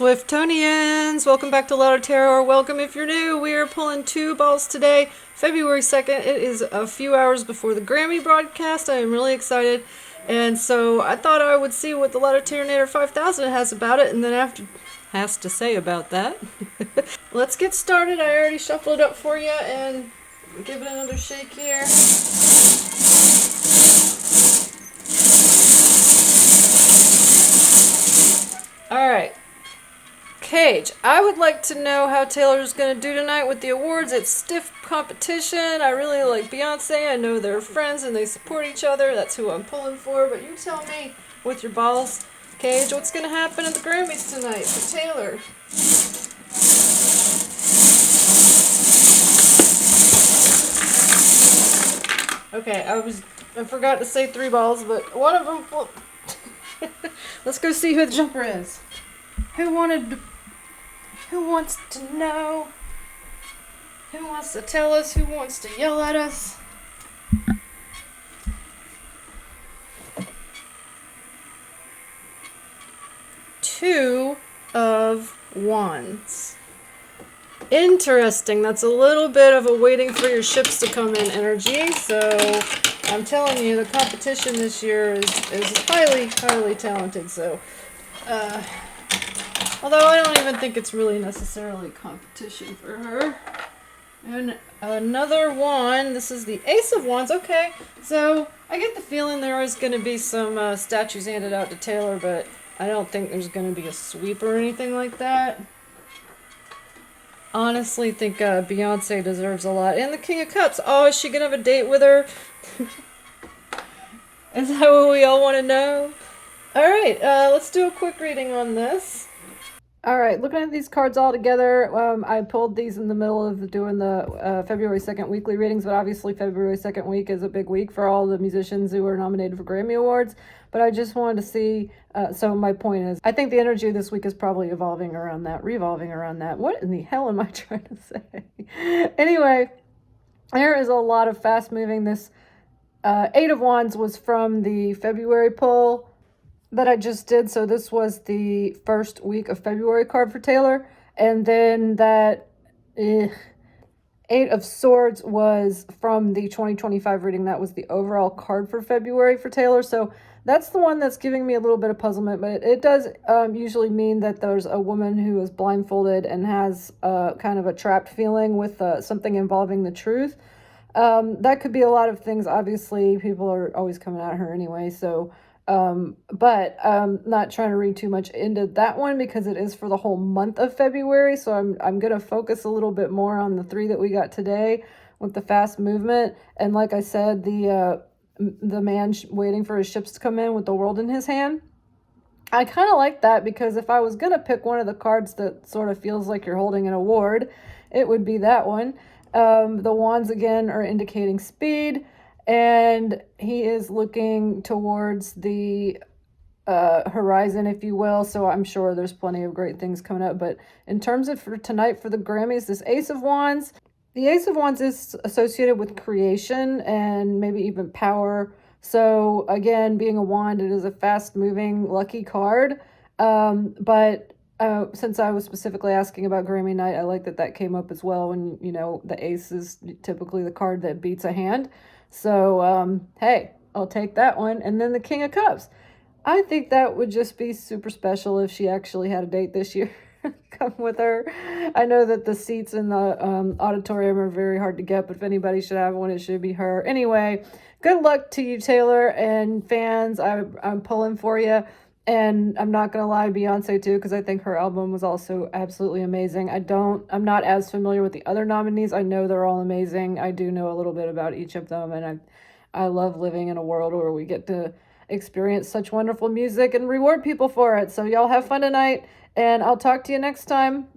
Swiftonians, welcome back to Lotto Tarot, or welcome if you're new. We are pulling two balls today, February 2nd. It is a few hours before the Grammy broadcast. I am really excited, and so I thought I would see what the LottoTaronator5000 has about it, and then has to say about that. Let's get started. I already shuffled it up for you, and give it another shake here. Alright. Cage, I would like to know how Taylor's going to do tonight with the awards. It's stiff competition. I really like Beyonce. I know they're friends and they support each other. That's who I'm pulling for. But you tell me with your balls, Cage, what's going to happen at the Grammys tonight for Taylor? Okay, I forgot to say three balls, but one of them. Well, let's go see who the jumper is. Who wants to know? Who wants to tell us? Who wants to yell at us? Two of Wands. Interesting. That's a little bit of a waiting for your ships to come in energy. So I'm telling you, the competition this year is highly, highly talented. So, although I don't even think it's really necessarily competition for her. And another one. This is the Ace of Wands. Okay, so I get the feeling there is going to be some statues handed out to Taylor, but I don't think there's going to be a sweep or anything like that. Honestly, think Beyonce deserves a lot. And the King of Cups. Oh, is she going to have a date with her? Is that what we all want to know? Alright, let's do a quick reading on this. Alright, looking at these cards all together, I pulled these in the middle of doing the February 2nd weekly readings, but obviously February 2nd week is a big week for all the musicians who were nominated for Grammy Awards. But I just wanted to see, so my point is, I think the energy of this week is probably revolving around that. What in the hell am I trying to say? Anyway, there is a lot of fast moving. This Eight of Wands was from the February pull that I just did. So this was the first week of February card for Taylor. And then that Eight of Swords was from the 2025 reading. That was the overall card for February for Taylor. So that's the one that's giving me a little bit of puzzlement. But it does usually mean that there's a woman who is blindfolded and has kind of a trapped feeling with something involving the truth. That could be a lot of things. Obviously, people are always coming at her anyway. So but not trying to read too much into that one because it is for the whole month of February. So I'm going to focus a little bit more on the three that we got today with the fast movement. And like I said, the man waiting for his ships to come in with the world in his hand. I kind of like that because if I was going to pick one of the cards that sort of feels like you're holding an award, it would be that one. The wands again are indicating speed. And he is looking towards the horizon, if you will. So I'm sure there's plenty of great things coming up. But in terms of for tonight for the Grammys, this Ace of Wands, the Ace of Wands is associated with creation and maybe even power. So again, being a wand, it is a fast-moving, lucky card. But since I was specifically asking about Grammy night, I like that came up as well. When, you know, the ace is typically the card that beats a hand. So, hey, I'll take that one. And then the King of Cups. I think that would just be super special if she actually had a date this year. Come with her. I know that the seats in the auditorium are very hard to get, but if anybody should have one, it should be her. Anyway, good luck to you, Taylor, and fans. I'm pulling for you. And I'm not going to lie, Beyonce too, because I think her album was also absolutely amazing. I'm not as familiar with the other nominees. I know they're all amazing. I do know a little bit about each of them, and I love living in a world where we get to experience such wonderful music and reward people for it. So y'all have fun tonight, and I'll talk to you next time.